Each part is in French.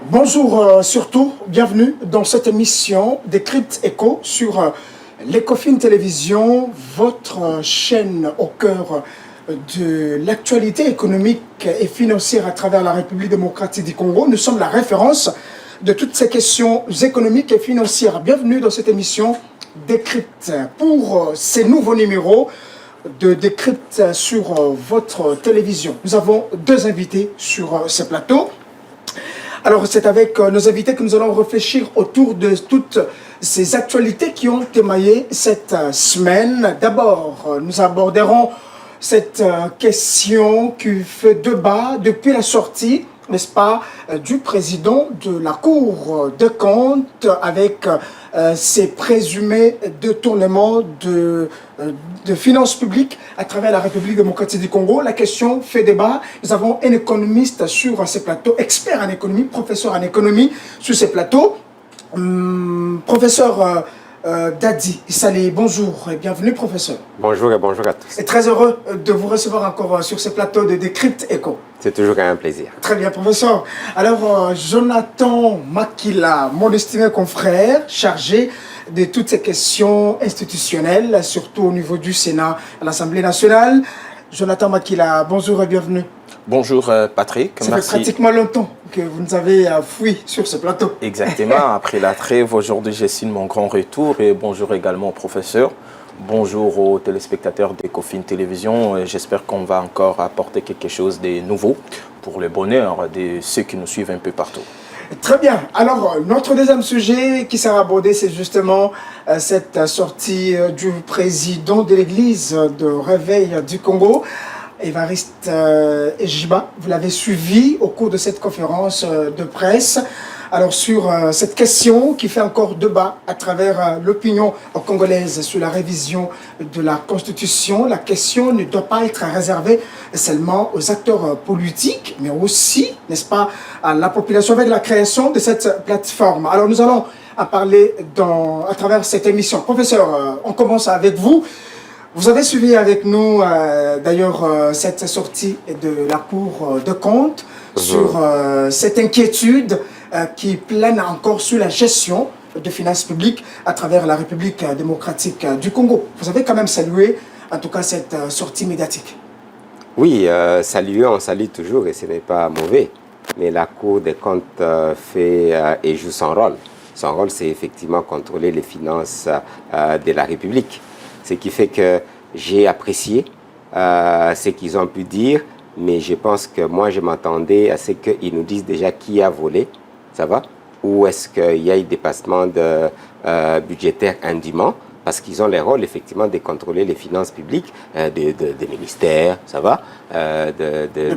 Bonjour surtout, bienvenue dans cette émission Décrypte Éco sur l'Ecofin Télévision, votre chaîne au cœur de l'actualité économique et financière à travers la République démocratique du Congo. Nous sommes la référence de toutes ces questions économiques et financières. Bienvenue dans cette émission Décrypte. Pour ces nouveaux numéros de Décrypte sur votre télévision, nous avons deux invités sur ce plateau. Alors, c'est avec nos invités que nous allons réfléchir autour de toutes ces actualités qui ont émaillé cette semaine. D'abord, nous aborderons cette question qui fait débat depuis la sortie, n'est-ce pas, du président de la Cour des comptes avec ces présumés détournements de finances publiques à travers la République démocratique du Congo. La question fait débat. Nous avons un économiste sur ces plateaux, expert en économie, professeur en économie sur ces plateaux. Professeur Dadi Saleh, bonjour et bienvenue professeur. Bonjour et bonjour à tous. Et très heureux de vous recevoir encore sur ce plateau de Décrypte Éco. C'est toujours un plaisir. Très bien professeur. Alors Jonathan Makila, mon estimé confrère, chargé de toutes ces questions institutionnelles, surtout au niveau du Sénat à l'Assemblée nationale. Jonathan Makila, bonjour et bienvenue. Bonjour Patrick, ça merci. Ça fait pratiquement longtemps que vous nous avez fui sur ce plateau. Exactement, après la trêve, aujourd'hui je signe mon grand retour et bonjour également au professeur. Bonjour aux téléspectateurs d'Ecofin Télévision. J'espère qu'on va encore apporter quelque chose de nouveau pour le bonheur de ceux qui nous suivent un peu partout. Très bien. Alors, notre deuxième sujet qui sera abordé, c'est justement cette sortie du président de l'Église de Réveil du Congo, Évariste Ejiba. Vous l'avez suivi au cours de cette conférence de presse. Alors sur cette question qui fait encore débat à travers l'opinion congolaise sur la révision de la Constitution, la question ne doit pas être réservée seulement aux acteurs politiques, mais aussi, n'est-ce pas, à la population avec la création de cette plateforme. Alors nous allons en parler à travers cette émission. Professeur, on commence avec vous. Vous avez suivi avec nous d'ailleurs cette sortie de la Cour des comptes sur cette inquiétude qui plane encore sur la gestion de finances publiques à travers la République démocratique du Congo. Vous avez quand même salué, en tout cas, cette sortie médiatique. Oui, saluer, on salue toujours et ce n'est pas mauvais. Mais la Cour des comptes fait et joue son rôle. Son rôle, c'est effectivement contrôler les finances de la République. Ce qui fait que j'ai apprécié ce qu'ils ont pu dire, mais je pense que moi, je m'attendais à ce qu'ils nous disent déjà qui a volé. Ça va? Ou est-ce qu'il y a eu dépassement budgétaire indûment? Parce qu'ils ont le rôle, effectivement, de contrôler les finances publiques des ministères, ça va? De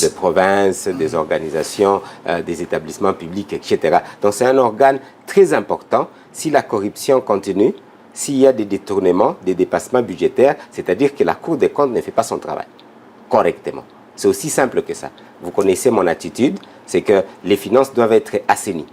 provinces, des organisations, des établissements publics, etc. Donc, c'est un organe très important. Si la corruption continue, s'il y a des détournements, des dépassements budgétaires, c'est-à-dire que la Cour des comptes ne fait pas son travail correctement. C'est aussi simple que ça. Vous connaissez mon attitude, c'est que les finances doivent être assainies.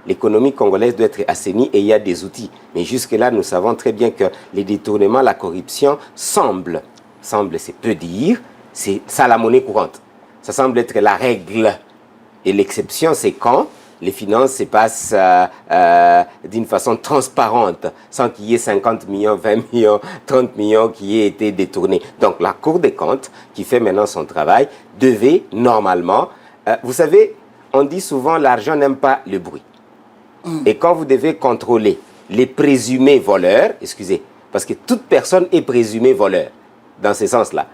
L'économie congolaise doit être assainie et il y a des outils. Mais jusque-là, nous savons très bien que les détournements, la corruption semble, c'est peu dire, c'est ça la monnaie courante. Ça semble être la règle. Et l'exception, c'est quand les finances se passent d'une façon transparente, sans qu'il y ait 50 millions, 20 millions, 30 millions qui aient été détournés. Donc la Cour des comptes, qui fait maintenant son travail, devait normalement... vous savez, on dit souvent l'argent n'aime pas le bruit. Et quand vous devez contrôler les présumés voleurs, excusez, parce que toute personne est présumée voleur, dans ce sens-là.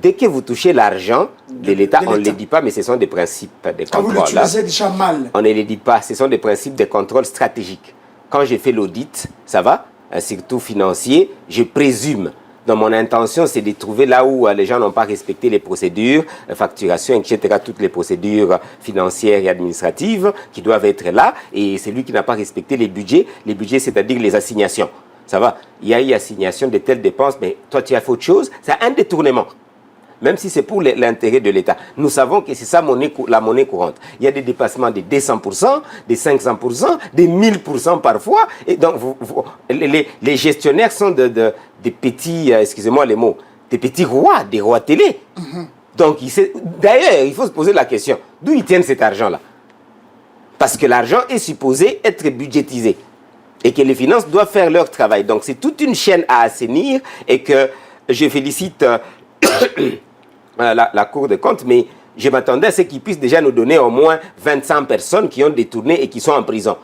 Dès que vous touchez l'argent de l'État, on ne le dit pas, mais ce sont des principes de contrôle. Vous l'utilisez déjà mal. On ne les dit pas, ce sont des principes de contrôle stratégique. Quand j'ai fait l'audit, ça va, surtout financier, je présume. Donc mon intention, c'est de trouver là où les gens n'ont pas respecté les procédures, facturation, etc., toutes les procédures financières et administratives qui doivent être là. Et c'est lui qui n'a pas respecté les budgets, c'est-à-dire les assignations. Ça va, il y a eu assignation de telles dépenses, mais toi tu as fait autre chose, c'est un détournement. Même si c'est pour l'intérêt de l'État. Nous savons que c'est ça la monnaie courante. Il y a des dépassements de 200%, de 500%, de 1000% parfois. Et donc les gestionnaires sont des petits, excusez-moi les mots, des petits rois, des rois télé. Donc d'ailleurs, il faut se poser la question, d'où ils tiennent cet argent-là? Parce que l'argent est supposé être budgétisé et que les finances doivent faire leur travail. Donc c'est toute une chaîne à assainir et que je félicite la Cour des comptes, mais je m'attendais à ce qu'ils puissent déjà nous donner au moins 25 personnes qui ont détourné et qui sont en prison.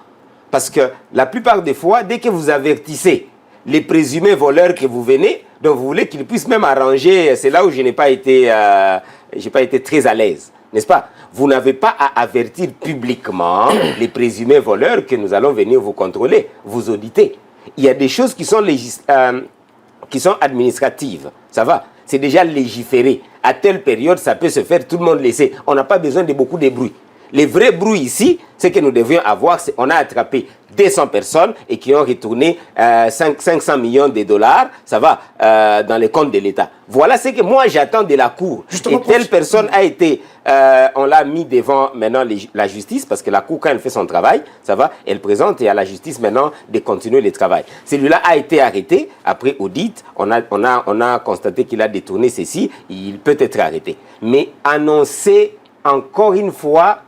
Parce que la plupart des fois, dès que vous avertissez les présumés voleurs que vous venez, donc vous voulez qu'ils puissent même arranger, c'est là où je n'ai pas été, très à l'aise, n'est-ce pas? Vous n'avez pas à avertir publiquement les présumés voleurs que nous allons venir vous contrôler, vous auditer. Il y a des choses qui sont, administratives, ça va? C'est déjà légiféré. À telle période, ça peut se faire, tout le monde le sait. On n'a pas besoin de beaucoup de bruit. Les vrais bruits ici, c'est que nous devions avoir, on a attrapé 200 personnes et qui ont retourné 500 millions de dollars, ça va, dans les comptes de l'État. Voilà ce que moi j'attends de la Cour. Justement, et telle personne a été, on l'a mis devant maintenant la justice, parce que la Cour, quand elle fait son travail, ça va, elle présente et à la justice maintenant de continuer le travail. Celui-là a été arrêté, après audit, on a constaté qu'il a détourné ceci, il peut être arrêté. Mais annoncer encore une fois,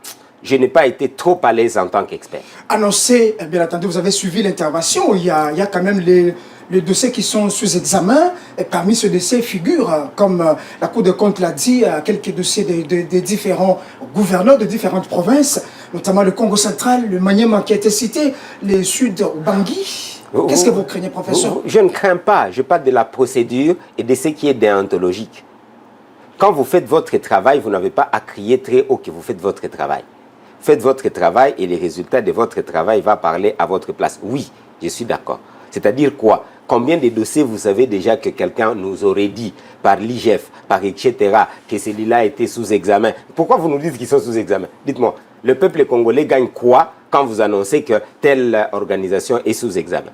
je n'ai pas été trop à l'aise en tant qu'expert. Annoncé, bien entendu, vous avez suivi l'intervention. Il y a quand même les dossiers qui sont sous examen. Et parmi ces dossiers figurent, comme la Cour des comptes l'a dit, quelques dossiers de différents gouverneurs de différentes provinces, notamment le Congo central, le Maniema qui a été cité, le Sud-Bangui. Qu'est-ce que vous craignez, professeur? Je ne crains pas. Je parle de la procédure et de ce qui est déontologique. Quand vous faites votre travail, vous n'avez pas à crier très haut que vous faites votre travail. Faites votre travail et les résultats de votre travail vont parler à votre place. Oui, je suis d'accord. C'est-à-dire quoi? Combien de dossiers vous savez déjà que quelqu'un nous aurait dit par l'IGF, par etc., que celui-là était sous examen? Pourquoi vous nous dites qu'ils sont sous examen? Dites-moi, le peuple congolais gagne quoi quand vous annoncez que telle organisation est sous examen?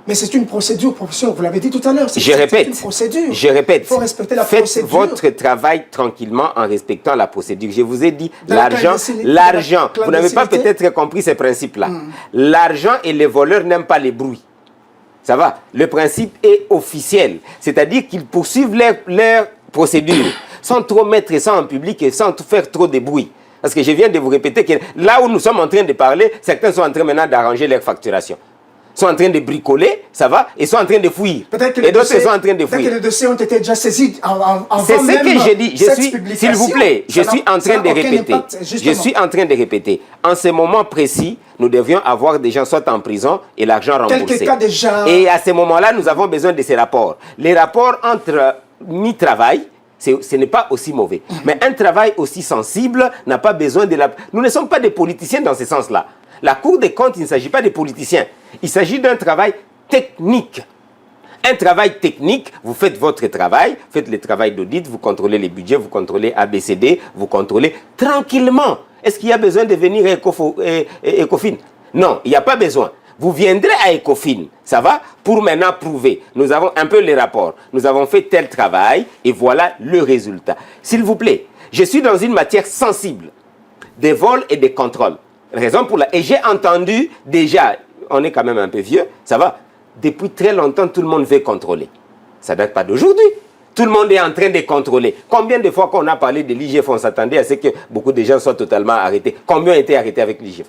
Mais c'est une procédure, professeur, vous l'avez dit tout à l'heure. Je répète. Une procédure. Je répète. Il faut respecter la procédure. Faites votre travail tranquillement en respectant la procédure. Je vous ai dit, l'argent, vous n'avez pas peut-être compris ces principes-là. L'argent et les voleurs n'aiment pas les bruits. Ça va? Le principe est officiel. C'est-à-dire qu'ils poursuivent leur procédure sans trop mettre ça en public et sans faire trop de bruit. Parce que je viens de vous répéter que là où nous sommes en train de parler, certains sont en train maintenant d'arranger leur facturation. Sont en train de bricoler, ça va, et sont en train de fuir. Et d'autres sont en train de fuir. Peut-être que les dossiers ont été déjà saisis avant c'est ce que je dis. S'il vous plaît, je suis en train de répéter. Je suis en train de répéter. En ce moment précis, nous devions avoir des gens soit en prison et l'argent remboursé. Quelques cas déjà... Et à ce moment-là, nous avons besoin de ces rapports. Les rapports entre mi-travail, ce n'est pas aussi mauvais. Mais un travail aussi sensible n'a pas besoin de la... Nous ne sommes pas des politiciens dans ce sens-là. La Cour des comptes, il ne s'agit pas de politiciens. Il s'agit d'un travail technique. Un travail technique, vous faites votre travail, faites le travail d'audit, vous contrôlez les budgets, vous contrôlez ABCD, vous contrôlez tranquillement. Est-ce qu'il y a besoin de venir à Ecofin? Non, il n'y a pas besoin. Vous viendrez à Ecofin, ça va? Pour maintenant prouver. Nous avons un peu les rapports. Nous avons fait tel travail et voilà le résultat. S'il vous plaît, je suis dans une matière sensible, des vols et des contrôles. Raison pour et j'ai entendu déjà, on est quand même un peu vieux, ça va? Depuis très longtemps, tout le monde veut contrôler. Ça ne date pas d'aujourd'hui. Tout le monde est en train de contrôler. Combien de fois qu'on a parlé de l'IGF, on s'attendait à ce que beaucoup de gens soient totalement arrêtés. Combien ont été arrêtés avec l'IGF?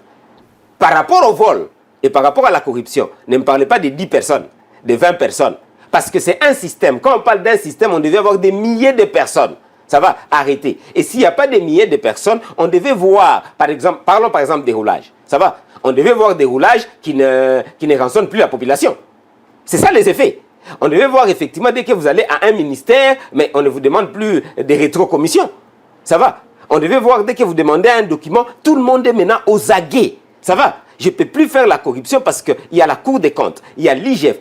Par rapport au vol et par rapport à la corruption, ne me parlez pas de 10 personnes, de 20 personnes. Parce que c'est un système. Quand on parle d'un système, on devait avoir des milliers de personnes. Ça va arrêter. Et s'il n'y a pas des milliers de personnes, on devait voir, par exemple, parlons par exemple des roulages. Ça va? On devait voir des roulages qui ne rançonnent plus la population. C'est ça les effets. On devait voir effectivement, dès que vous allez à un ministère, mais on ne vous demande plus des rétrocommissions. Ça va? On devait voir, dès que vous demandez un document, tout le monde est maintenant aux aguets. Ça va? Je ne peux plus faire la corruption parce qu'il y a la Cour des comptes, il y a l'IGF.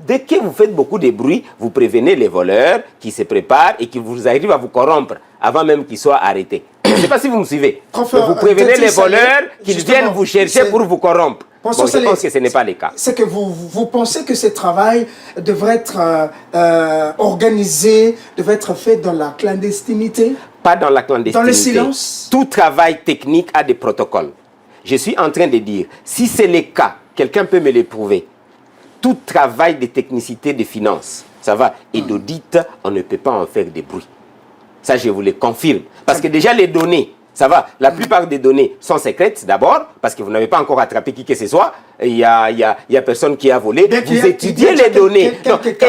Dès que vous faites beaucoup de bruit, vous prévenez les voleurs qui se préparent et qui vous arrivent à vous corrompre avant même qu'ils soient arrêtés. Je ne sais pas si vous me suivez. Vous prévenez les voleurs qu'ils viennent vous chercher pour vous corrompre. Bon, je pense que ce n'est pas le cas. C'est que vous pensez que ce travail devrait être organisé, devrait être fait dans la clandestinité? Pas dans la clandestinité. Dans le silence? Tout travail technique a des protocoles. Je suis en train de dire, si c'est le cas, quelqu'un peut me le prouver. Tout travail de technicité de finance, ça va, et d'audit, on ne peut pas en faire des bruits. Ça, je vous le confirme. Parce que déjà, les données Ça va. La plupart des données sont secrètes, d'abord, parce que vous n'avez pas encore attrapé qui que ce soit. Il y a personne qui a volé. Vous étudiez les données.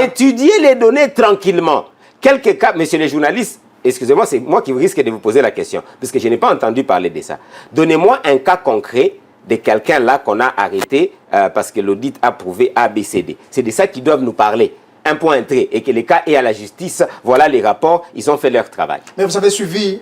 Étudiez les données tranquillement. Quelques cas, messieurs les journalistes, excusez-moi, c'est moi qui risque de vous poser la question, parce que je n'ai pas entendu parler de ça. Donnez-moi un cas concret de quelqu'un là qu'on a arrêté parce que l'audit a prouvé ABCD. C'est de ça qu'ils doivent nous parler. Un point entré, et que le cas est à la justice, voilà les rapports, ils ont fait leur travail. Mais vous avez suivi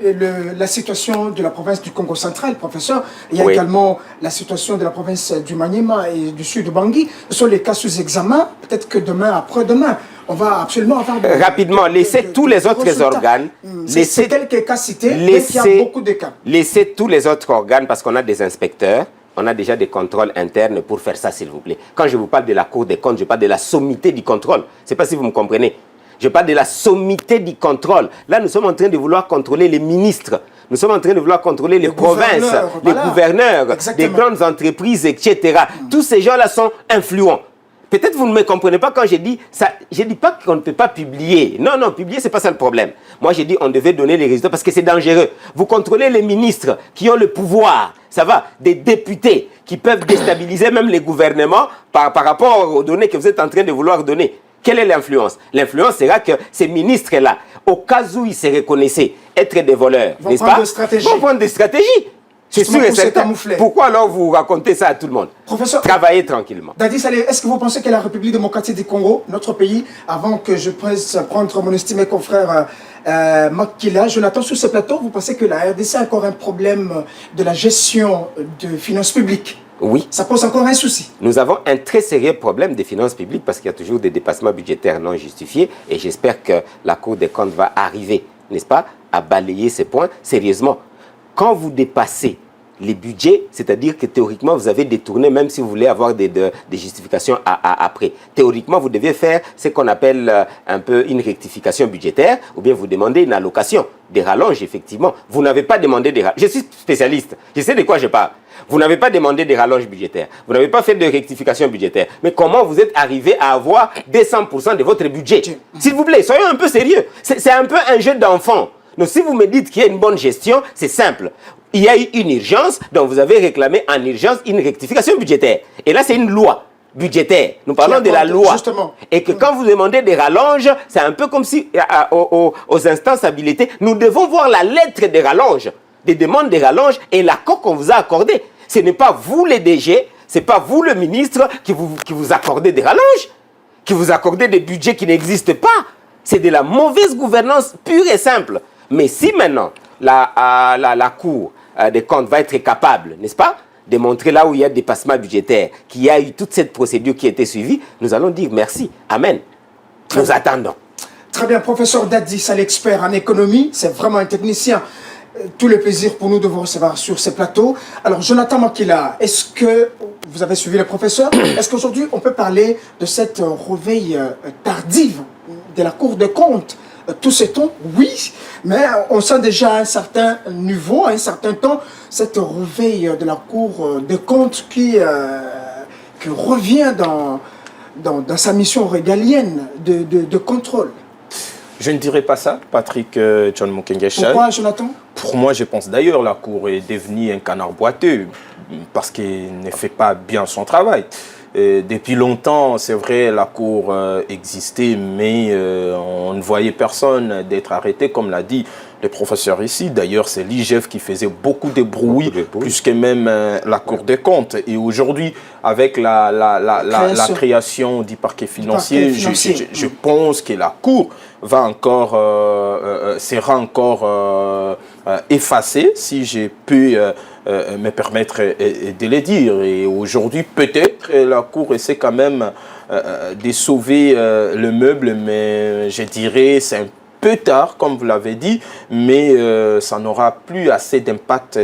la situation de la province du Congo central, professeur. Il y a également la situation de la province du Maniema et du sud de Bangui. Ce sont les cas sous examen. Peut-être que demain, après-demain, on va absolument avoir... Rapidement, laissez tous les autres organes... C'est quelques cas cités, mais il y a beaucoup de cas. Laissez tous les autres organes, parce qu'on a des inspecteurs. On a déjà des contrôles internes pour faire ça, s'il vous plaît. Quand je vous parle de la Cour des comptes, je parle de la sommité du contrôle. Je ne sais pas si vous me comprenez. Je parle de la sommité du contrôle. Là, nous sommes en train de vouloir contrôler les ministres. Nous sommes en train de vouloir contrôler les provinces, les gouverneurs, les grandes entreprises, etc. Tous ces gens-là sont influents. Peut-être vous ne me comprenez pas quand je dis ça. Je ne dis pas qu'on ne peut pas publier. Non, non, publier, ce n'est pas ça le problème. Moi, j'ai dit on devait donner les résultats parce que c'est dangereux. Vous contrôlez les ministres qui ont le pouvoir, ça va, des députés qui peuvent déstabiliser même les gouvernements par rapport aux données que vous êtes en train de vouloir donner. Quelle est l'influence? L'influence sera que ces ministres-là, au cas où ils se reconnaissaient être des voleurs, n'est-ce pas? Vont prendre des stratégies. C'est sûr et certain. Pourquoi alors vous racontez ça à tout le monde? Professeur, travaillez tranquillement. Dadi Saleh, est-ce que vous pensez que la République démocratique du Congo, notre pays, avant que je puisse prendre mon estimé confrère Makila, Jonathan, sur ce plateau, vous pensez que la RDC a encore un problème de la gestion de finances publiques? Oui. Ça pose encore un souci. Nous avons un très sérieux problème des finances publiques parce qu'il y a toujours des dépassements budgétaires non justifiés et j'espère que la Cour des comptes va arriver, n'est-ce pas, à balayer ces points sérieusement. Quand vous dépassez les budgets, c'est-à-dire que théoriquement, vous avez détourné, même si vous voulez avoir des justifications après. Théoriquement, vous devez faire ce qu'on appelle un peu une rectification budgétaire, ou bien vous demandez une allocation, des rallonges, effectivement. Vous n'avez pas demandé des rallonges. Je suis spécialiste, je sais de quoi je parle. Vous n'avez pas demandé des rallonges budgétaires, vous n'avez pas fait de rectification budgétaire. Mais comment vous êtes arrivé à avoir 200% de votre budget? S'il vous plaît, soyons un peu sérieux. C'est un peu un jeu d'enfant. Donc si vous me dites qu'il y a une bonne gestion, c'est simple. Il y a eu une urgence, donc vous avez réclamé en urgence une rectification budgétaire. Et là, c'est une loi budgétaire. Nous parlons de la loi. Justement. Et que quand vous demandez des rallonges, c'est un peu comme si, aux instances habilitées, nous devons voir la lettre des rallonges, des demandes des rallonges et l'accord qu'on vous a accordé. Ce n'est pas vous les DG, ce n'est pas vous le ministre qui vous accordez des rallonges, qui vous accordez des budgets qui n'existent pas. C'est de la mauvaise gouvernance pure et simple. Mais si maintenant, la Cour des comptes va être capable, n'est-ce pas, de montrer là où il y a dépassement budgétaire, qu'il y a eu toute cette procédure qui a été suivie, nous allons dire merci. Amen. Nous attendons. Très bien, professeur Dadi Saleh, expert en économie, c'est vraiment un technicien. Tout le plaisir pour nous de vous recevoir sur ces plateaux. Alors, Jonathan Makila, est-ce que vous avez suivi le professeur? Est-ce qu'aujourd'hui, on peut parler de cette réveil tardive de la Cour des comptes? Tout ce temps, oui, mais on sent déjà à un certain niveau, à un certain temps, cette réveil de la Cour des comptes qui revient dans sa mission régalienne de contrôle. Je ne dirais pas ça, Patrick John Mukengesha. Pourquoi, Jonathan? Pour moi, je pense d'ailleurs la Cour est devenue un canard boiteux parce qu'elle ne fait pas bien son travail. Depuis longtemps, c'est vrai, la Cour existait, mais on ne voyait personne d'être arrêté, comme l'a dit le professeur ici. D'ailleurs, c'est l'IGF qui faisait beaucoup de bruit, plus que même la Cour des comptes. Et aujourd'hui, avec la création du parquet financier, je pense que la Cour va encore, sera encore effacée, si j'ai pu me permettre de le dire. Et aujourd'hui, peut-être, la Cour essaie quand même de sauver le meuble, mais je dirais c'est un peu tard, comme vous l'avez dit, mais ça n'aura plus assez d'impact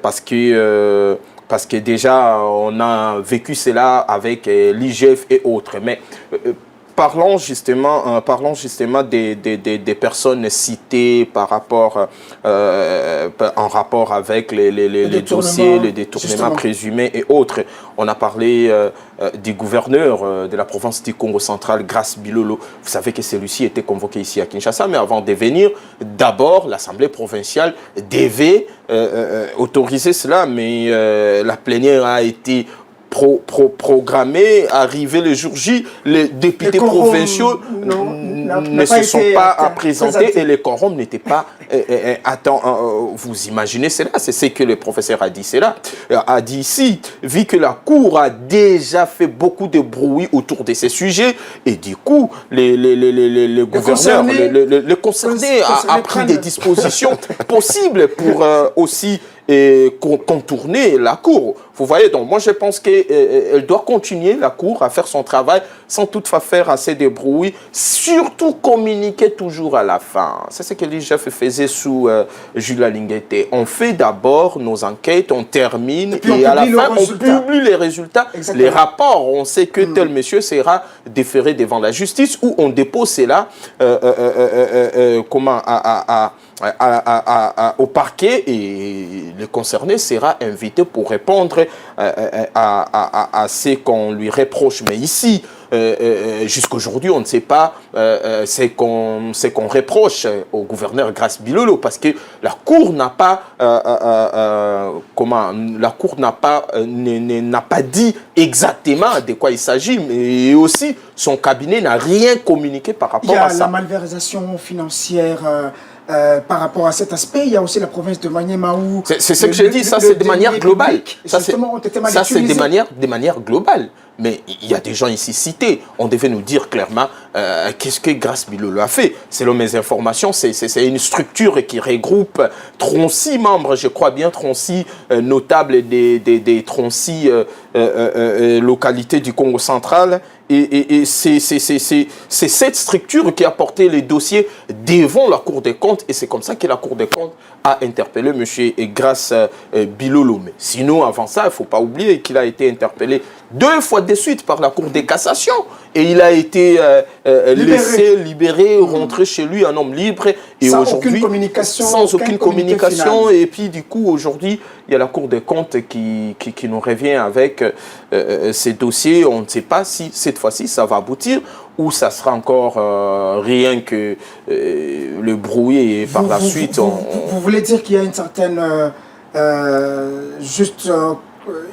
parce que déjà, on a vécu cela avec l'IGF et autres. Mais parlons justement des personnes citées par rapport, en rapport avec les dossiers, les détournements présumés et autres. On a parlé du gouverneur de la province du Congo central, Grace Bilolo. Vous savez que celui-ci était convoqué ici à Kinshasa, mais avant de venir, d'abord, l'Assemblée provinciale devait autoriser cela, mais la plénière a été programmé, arrivé le jour J, les députés provinciaux ne se sont pas présentés et les quorums n'étaient pas... vous imaginez cela, c'est ce que le professeur a dit, a dit ici, vu que la Cour a déjà fait beaucoup de bruit autour de ces sujets, et du coup, le gouverneur, le concerné a pris des dispositions possibles pour aussi contourner la Cour. Vous voyez, donc moi je pense qu'elle doit continuer, la Cour, à faire son travail sans toutefois faire assez de bruit, surtout communiquer toujours à la fin. C'est ce que l'IGF faisait sous Jules Alinguete. On fait d'abord nos enquêtes, on termine et à la fin on publie les résultats, les rapports. On sait que tel monsieur sera déféré devant la justice ou on dépose cela au parquet et le concerné sera invité pour répondre à ce qu'on lui reproche. Mais ici, jusqu'aujourd'hui, on ne sait pas ce qu'on reproche au gouverneur Grace Bilolo parce que la Cour n'a pas n'a pas dit exactement de quoi il s'agit, mais aussi son cabinet n'a rien communiqué par rapport à ça. Il y a la malversation financière par rapport à cet aspect. Il y a aussi la province de Maniema où... C'est ce que j'ai dit, ça c'est de manière globale. Ça c'est de manière globale. Mais il y a des gens ici cités. On devait nous dire clairement qu'est-ce que Grace Bilolo a fait. Selon mes informations, c'est une structure qui regroupe 36 membres, je crois bien, 36 notables des 36 localités du Congo central. Et c'est cette structure qui a porté les dossiers devant la Cour des comptes. Et c'est comme ça que la Cour des comptes a interpellé M. Grace Bilolo. Mais sinon, avant ça, il ne faut pas oublier qu'il a été interpellé 2 fois de suite par la Cour de cassation. Et il a été libéré, rentré chez lui, un homme libre. Et sans aucune communication. Sans aucune communication. Et puis, du coup, aujourd'hui, il y a la Cour des comptes qui nous revient avec ces dossiers. On ne sait pas si cette fois-ci, ça va aboutir ou ça sera encore rien que le bruit et par la suite... Vous voulez dire qu'il y a une certaine...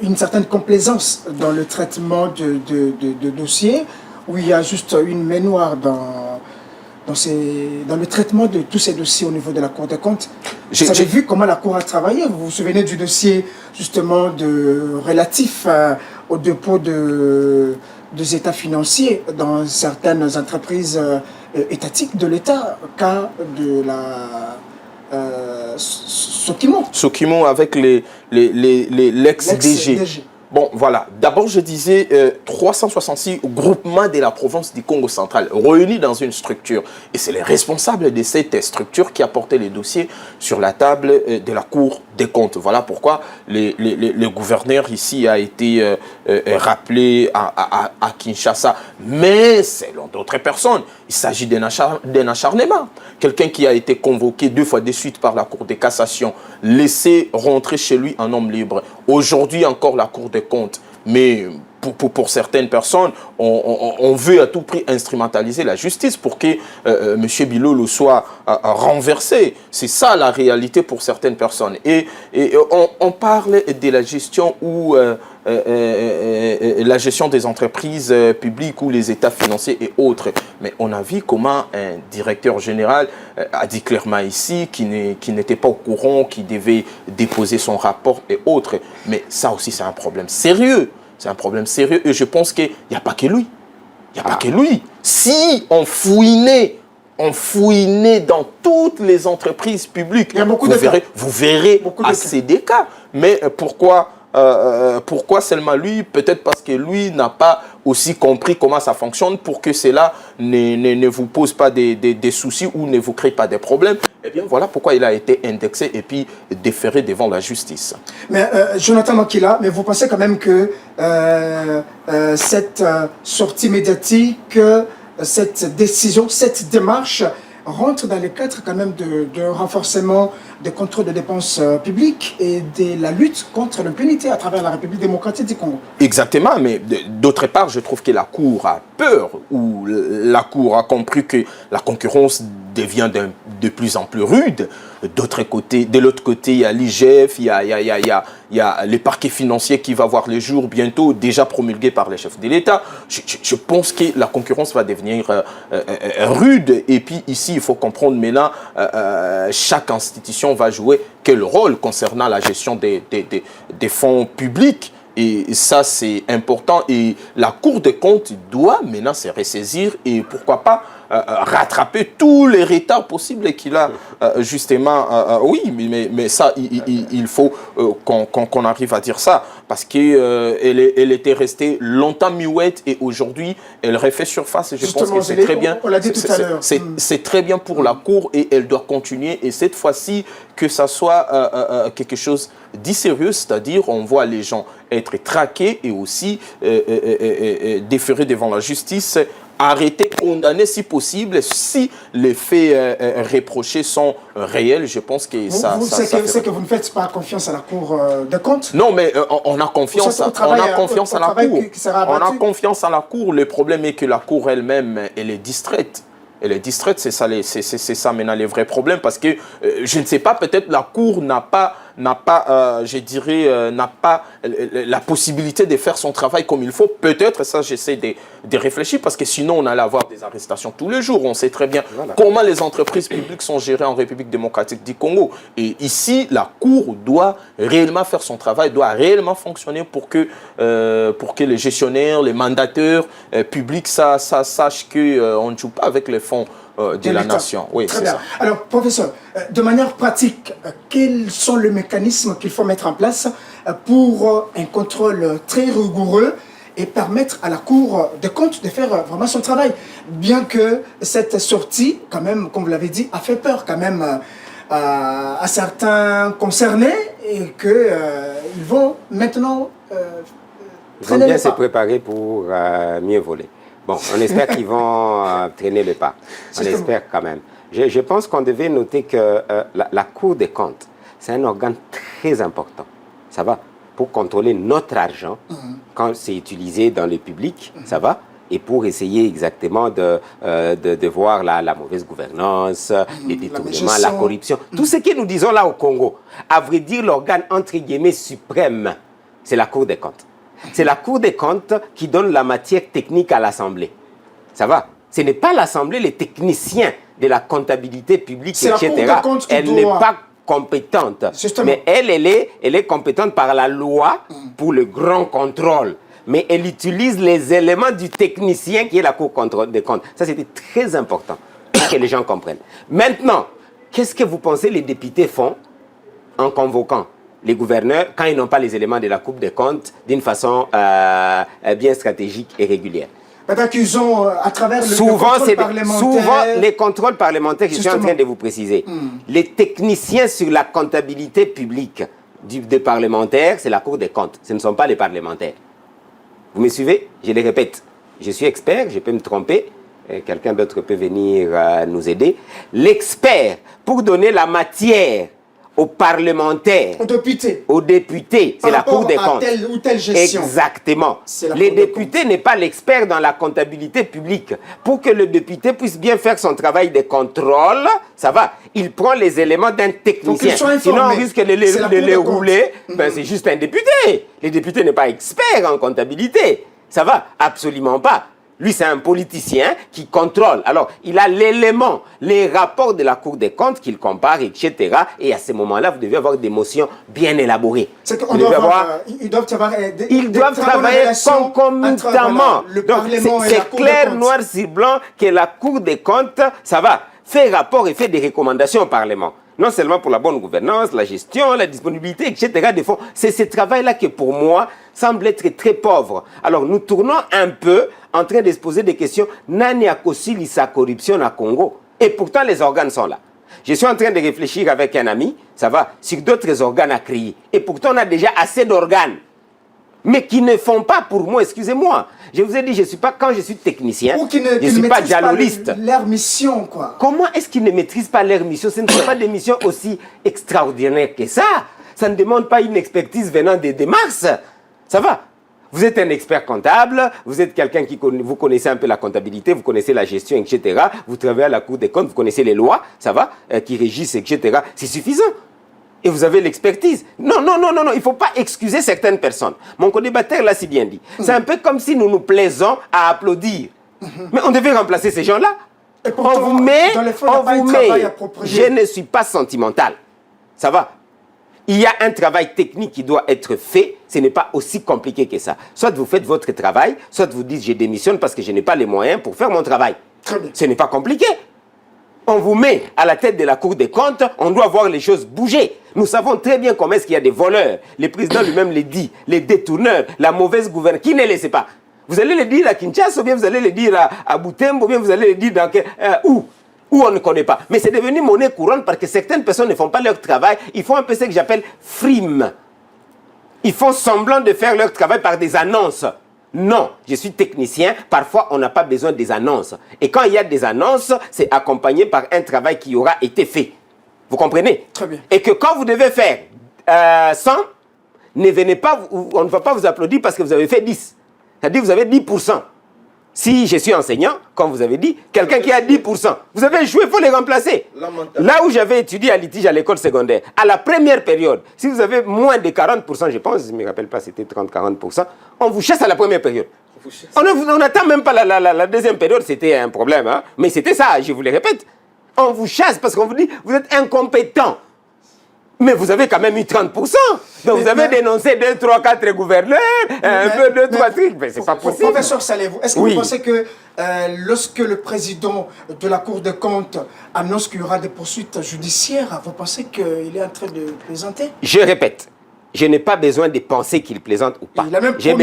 une certaine complaisance dans le traitement de dossiers, où il y a juste une main noire dans le traitement de tous ces dossiers au niveau de la Cour des comptes. Vous avez vu comment la Cour a travaillé. Vous vous souvenez du dossier justement relatif au dépôt des états financiers dans certaines entreprises étatiques de l'État, cas de la... Sokimo avec l'ex-DG. Bon, voilà. D'abord, je disais 366 groupements de la province du Congo central réunis dans une structure. Et c'est les responsables de cette structure qui a porté les dossiers sur la table de la Cour des comptes. Voilà pourquoi le gouverneur ici a été rappelé à Kinshasa. Mais selon d'autres personnes, il s'agit d'un acharnement. Quelqu'un qui a été convoqué 2 fois de suite par la Cour de cassation, laissé rentrer chez lui un homme libre. Aujourd'hui encore la Cour des comptes. Mais pour certaines personnes, on veut à tout prix instrumentaliser la justice pour que M. Bilolo soit renversé. C'est ça la réalité pour certaines personnes. Et on parle de la gestion où... la gestion des entreprises publiques ou les états financiers et autres. Mais on a vu comment un directeur général a dit clairement ici qu'il n'était pas au courant, qu'il devait déposer son rapport et autres. Mais ça aussi, c'est un problème sérieux. C'est un problème sérieux et je pense qu'il n'y a pas que lui. Il n'y a pas que lui. Si on fouinait dans toutes les entreprises publiques, vous verrez assez des cas. Mais pourquoi seulement lui? Peut-être parce que lui n'a pas aussi compris comment ça fonctionne pour que cela ne vous pose pas des soucis ou ne vous crée pas des problèmes. Eh bien, voilà pourquoi il a été indexé et puis déféré devant la justice. Mais Jonathan Makila, mais vous pensez quand même que cette sortie médiatique cette décision, cette démarche rentre dans le cadre quand même de renforcement des contrôles de dépenses publiques et de la lutte contre l'impunité à travers la République démocratique du Congo. Exactement, mais d'autre part, je trouve que la Cour a peur, ou la Cour a compris que la concurrence devient de plus en plus rude. De l'autre côté, il y a l'IGF, il y a les parquets financiers qui va voir le jour bientôt, déjà promulgués par les chefs de l'État. Je pense que la concurrence va devenir rude. Et puis ici, il faut comprendre maintenant, chaque institution va jouer quel rôle concernant la gestion des fonds publics. Et ça, c'est important. Et la Cour des comptes doit maintenant se ressaisir et pourquoi pas rattraper tous les retards possibles qu'il a, justement. Oui, mais ça, il faut qu'on arrive à dire ça. Parce qu'elle était restée longtemps muette et aujourd'hui, elle refait surface. Et je pense que c'est très bien. On l'a dit tout à l'heure. C'est très bien pour la Cour et elle doit continuer. Et cette fois-ci, que ça soit quelque chose de sérieux, c'est-à-dire on voit les gens être traqués et aussi déférés devant la justice, arrêtés, condamnés si possible, si les faits reprochés sont réels. Je pense que c'est que vous ne faites pas confiance à la Cour des comptes? Non, mais on a confiance, à la Cour. On a confiance à la Cour. Le problème est que la Cour elle-même, elle est distraite. Elle est distraite, c'est ça maintenant les vrais problèmes, parce que je ne sais pas, peut-être la Cour n'a pas la possibilité de faire son travail comme il faut. Peut-être, ça j'essaie de réfléchir, parce que sinon on allait avoir des arrestations tous les jours. On sait très bien comment les entreprises publiques sont gérées en République démocratique du Congo. Et ici, la Cour doit réellement faire son travail, doit réellement fonctionner pour que les gestionnaires, les mandataires publics sachent qu'on ne joue pas avec les fonds de la nation. Oui, très bien. Ça. Alors, professeur, de manière pratique, quels sont les mécanismes qu'il faut mettre en place pour un contrôle très rigoureux et permettre à la Cour des comptes de faire vraiment son travail? Bien que cette sortie, quand même, comme vous l'avez dit, a fait peur quand même à certains concernés et qu'ils vont maintenant traîner bien se préparer pour mieux voler. Bon, on espère qu'ils vont traîner le pas. On espère quand même. Je pense qu'on devait noter que la Cour des comptes, c'est un organe très important. Ça va? Pour contrôler notre argent, quand c'est utilisé dans le public, ça va? Et pour essayer exactement de voir la mauvaise gouvernance, les détournements, la corruption. Tout ce que nous disons là au Congo, à vrai dire, l'organe entre guillemets suprême, c'est la Cour des comptes. C'est la Cour des comptes qui donne la matière technique à l'Assemblée. Ça va? Ce n'est pas l'Assemblée, les techniciens de la comptabilité publique, etc. Elle n'est pas compétente. Justement. Mais elle est compétente par la loi pour le grand contrôle. Mais elle utilise les éléments du technicien qui est la Cour des comptes. Ça, c'était très important pour que les gens comprennent. Maintenant, qu'est-ce que vous pensez les députés font en convoquant les gouverneurs quand ils n'ont pas les éléments de la Cour des comptes d'une façon bien stratégique et régulière? Peut-être qu'ils ont, à travers le contrôle parlementaire... Souvent, les contrôles parlementaires, je suis en train de vous préciser, les techniciens sur la comptabilité publique des parlementaires, c'est la Cour des comptes. Ce ne sont pas les parlementaires. Vous me suivez? Je le répète. Je suis expert, je peux me tromper. Quelqu'un d'autre peut venir nous aider. L'expert, pour donner la matière aux parlementaires, aux députés, c'est la Cour des comptes. Telle ou telle gestion. Exactement. Les députés n'est pas l'expert dans la comptabilité publique. Pour que le député puisse bien faire son travail de contrôle, ça va. Il prend les éléments d'un technicien. Sinon, on risque de les rouler. Ben, c'est juste un député. Le député n'est pas expert en comptabilité. Ça va? Absolument pas. Lui, c'est un politicien qui contrôle. Alors, il a l'élément, les rapports de la Cour des comptes qu'il compare, etc. Et à ce moment-là, vous devez avoir des motions bien élaborées. C'est qu'on doit ils doivent travailler concomitamment. Donc, c'est clair, noir sur blanc, que la Cour des comptes, ça va, fait rapport et fait des recommandations au Parlement. Non seulement pour la bonne gouvernance, la gestion, la disponibilité, etc. des fonds. C'est ce travail-là qui, pour moi, semble être très pauvre. Alors, nous tournons un peu en train de se poser des questions. Nani a kosili sa corruption à Congo? Et pourtant, les organes sont là. Je suis en train de réfléchir avec un ami, ça va, sur d'autres organes à créer. Et pourtant, on a déjà assez d'organes. mais qui ne font pas pour moi, excusez-moi. Je vous ai dit, quand je suis technicien, Ou qui je ne suis pas dialoliste. Leur mission, quoi. Comment est-ce qu'ils ne maîtrisent pas leur mission? Ce ne sont pas des missions aussi extraordinaires que ça. Ça ne demande pas une expertise venant des Mars. Ça va. Vous êtes un expert comptable, vous êtes quelqu'un vous connaissez un peu la comptabilité, vous connaissez la gestion, etc. Vous travaillez à la Cour des comptes, vous connaissez les lois, ça va, qui régissent, etc. C'est suffisant. Et vous avez l'expertise. Non, non, non, non, non, il ne faut pas excuser certaines personnes. Mon co-débatteur l'a si bien dit. C'est un peu comme si nous nous plaisons à applaudir. Mais on devait remplacer ces gens-là. Pourtant, on vous met, dans les faits, on vous met. Je ne suis pas sentimental. Ça va. Il y a un travail technique qui doit être fait. Ce n'est pas aussi compliqué que ça. Soit vous faites votre travail, soit vous dites je démissionne parce que je n'ai pas les moyens pour faire mon travail. Très bien. Ce n'est pas compliqué. On vous met à la tête de la Cour des comptes, on doit voir les choses bouger. Nous savons très bien comment est-ce qu'il y a des voleurs. Le président lui-même le dit, les détourneurs, la mauvaise gouvernance. Qui ne le sait pas? Vous allez le dire à Kinshasa, ou bien vous allez le dire à Butembo, ou bien vous allez le dire dans où on ne connaît pas. Mais c'est devenu monnaie courante parce que certaines personnes ne font pas leur travail. Ils font un peu ce que j'appelle frime. Ils font semblant de faire leur travail par des annonces. Non, je suis technicien, parfois on n'a pas besoin des annonces. Et quand il y a des annonces, c'est accompagné par un travail qui aura été fait. Vous comprenez? Très bien. Et que quand vous devez faire 100, ne venez pas, on ne va pas vous applaudir parce que vous avez fait 10. C'est-à-dire que vous avez 10%. Si je suis enseignant, comme vous avez dit, quelqu'un qui a 10%, vous avez échoué, il faut les remplacer. Là où j'avais étudié à Litige à l'école secondaire, à la première période, si vous avez moins de 40%, je pense, je ne me rappelle pas, c'était 30-40%, on vous chasse à la première période. On n'attend même pas la deuxième période, c'était un problème. Hein? Mais c'était ça, je vous le répète. On vous chasse parce qu'on vous dit, vous êtes incompétent. Mais vous avez quand même eu 30%. Donc vous avez dénoncé 2, 3, 4 gouverneurs, un peu 2, 3 trucs. Mais c'est pas possible. Professeur Saleh-vous, est-ce que vous pensez que lorsque le président de la Cour des comptes annonce qu'il y aura des poursuites judiciaires, vous pensez qu'il est en train de plaisanter? Je répète, je n'ai pas besoin de penser qu'il plaisante ou pas. J'ai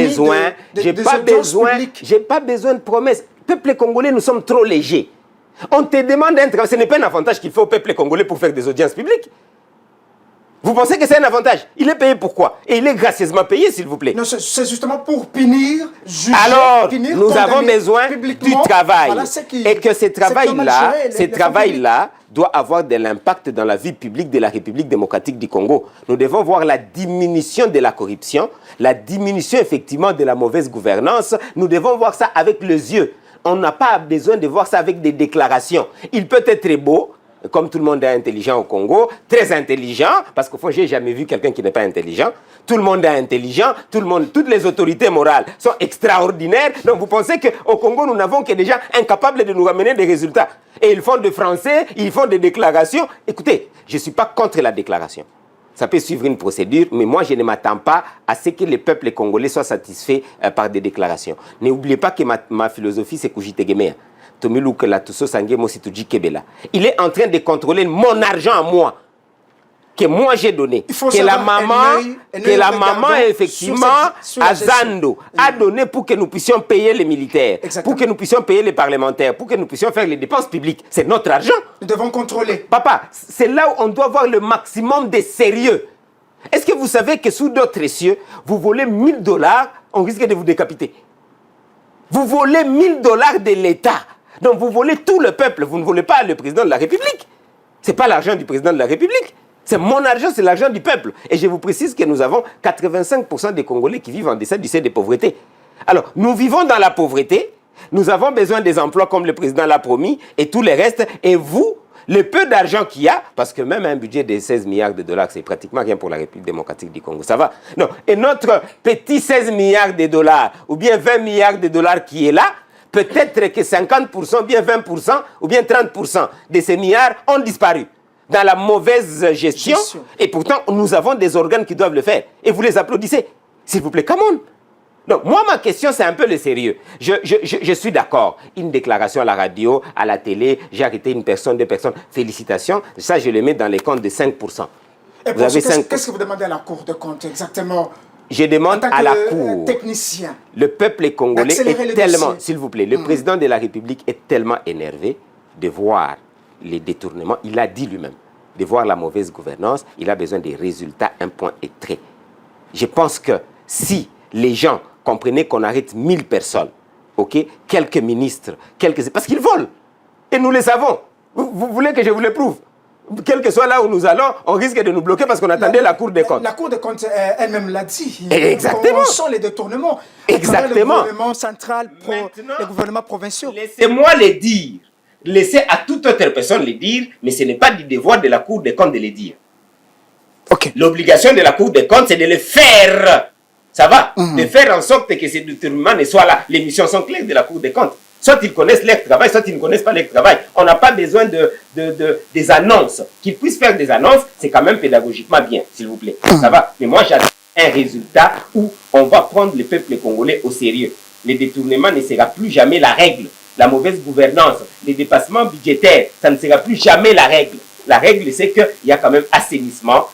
pas besoin de promesses. Peuple congolais, nous sommes trop légers. On te demande un travail. Ce n'est pas un avantage qu'il faut au peuple congolais pour faire des audiences publiques. Vous pensez que c'est un avantage? Il est payé pour quoi? Et il est gracieusement payé, s'il vous plaît. Non, c'est justement pour punir, juger, alors, punir, nous avons besoin du travail. Voilà, et que ce travail-là doit avoir de l'impact dans la vie publique de la République démocratique du Congo. Nous devons voir la diminution de la corruption, la diminution effectivement de la mauvaise gouvernance. Nous devons voir ça avec les yeux. On n'a pas besoin de voir ça avec des déclarations. Il peut être beau, comme tout le monde est intelligent au Congo, très intelligent, parce qu'au fond, je n'ai jamais vu quelqu'un qui n'est pas intelligent. Tout le monde est intelligent, toutes les autorités morales sont extraordinaires. Donc vous pensez qu'au Congo, nous n'avons que des gens incapables de nous ramener des résultats. Et ils font des français, ils font des déclarations. Écoutez, je ne suis pas contre la déclaration. Ça peut suivre une procédure, mais moi, je ne m'attends pas à ce que le peuple congolais soit satisfait par des déclarations. N'oubliez pas que ma philosophie, c'est Kujitegemea. Il est en train de contrôler mon argent à moi, que moi j'ai donné, que la maman effectivement à Zando a donné pour que nous puissions payer les militaires, pour que nous puissions payer les parlementaires, pour que nous puissions faire les dépenses publiques. C'est notre argent. Nous devons contrôler. Papa, c'est là où on doit avoir le maximum de sérieux. Est-ce que vous savez que sous d'autres cieux, vous volez $1000, on risque de vous décapiter. Vous volez $1000 de l'État. Donc vous volez tout le peuple, vous ne volez pas le président de la République. Ce n'est pas l'argent du président de la République. C'est mon argent, c'est l'argent du peuple. Et je vous précise que nous avons 85% des Congolais qui vivent en deçà du seuil de pauvreté. Alors, nous vivons dans la pauvreté, nous avons besoin des emplois comme le président l'a promis et tout le reste. Et vous, le peu d'argent qu'il y a, parce que même un budget de 16 milliards de dollars, c'est pratiquement rien pour la République démocratique du Congo. Ça va? Non. Et notre petit 16 milliards de dollars, ou bien 20 milliards de dollars qui est là, peut-être que 50%, bien 20%, ou bien 30% de ces milliards ont disparu dans la mauvaise gestion. Et pourtant, nous avons des organes qui doivent le faire. Et vous les applaudissez. S'il vous plaît, come on. Donc, moi, ma question, c'est un peu le sérieux. Je suis d'accord. Une déclaration à la radio, à la télé, j'ai arrêté une personne, 2 personnes. Félicitations. Ça, je le mets dans les comptes de 5%. Et qu'est-ce que vous demandez à la Cour de compte exactement? Je demande à la Cour, technicien, le peuple congolais est tellement, s'il vous plaît, le président de la République est tellement énervé de voir les détournements, il a dit lui-même, de voir la mauvaise gouvernance, il a besoin des résultats, un point et trait. Je pense que si les gens, comprenez qu'on arrête 1000 personnes, ok, quelques ministres, parce qu'ils volent. Et nous les savons. Vous voulez que je vous le prouve? Quel que soit là où nous allons, on risque de nous bloquer parce qu'on attendait la Cour des comptes. La Cour des comptes elle-même l'a dit. Exactement. On sent les détournements. Exactement. Le gouvernement central, les gouvernements provinciaux. Laissez-moi les dire. Laissez à toute autre personne les dire, mais ce n'est pas du devoir de la Cour des comptes de les dire. Okay. L'obligation de la Cour des comptes, c'est de le faire. Ça va? De faire en sorte que ces détournements ne soient là. Les missions sont claires de la Cour des comptes. Soit ils connaissent leur travail, soit ils ne connaissent pas leur travail. On n'a pas besoin des annonces. Qu'ils puissent faire des annonces, c'est quand même pédagogiquement bien, s'il vous plaît. Ça va? Mais moi, j'attends un résultat où on va prendre le peuple congolais au sérieux. Le détournement ne sera plus jamais la règle. La mauvaise gouvernance, les dépassements budgétaires, ça ne sera plus jamais la règle. La règle, c'est qu'il y a quand même assainissement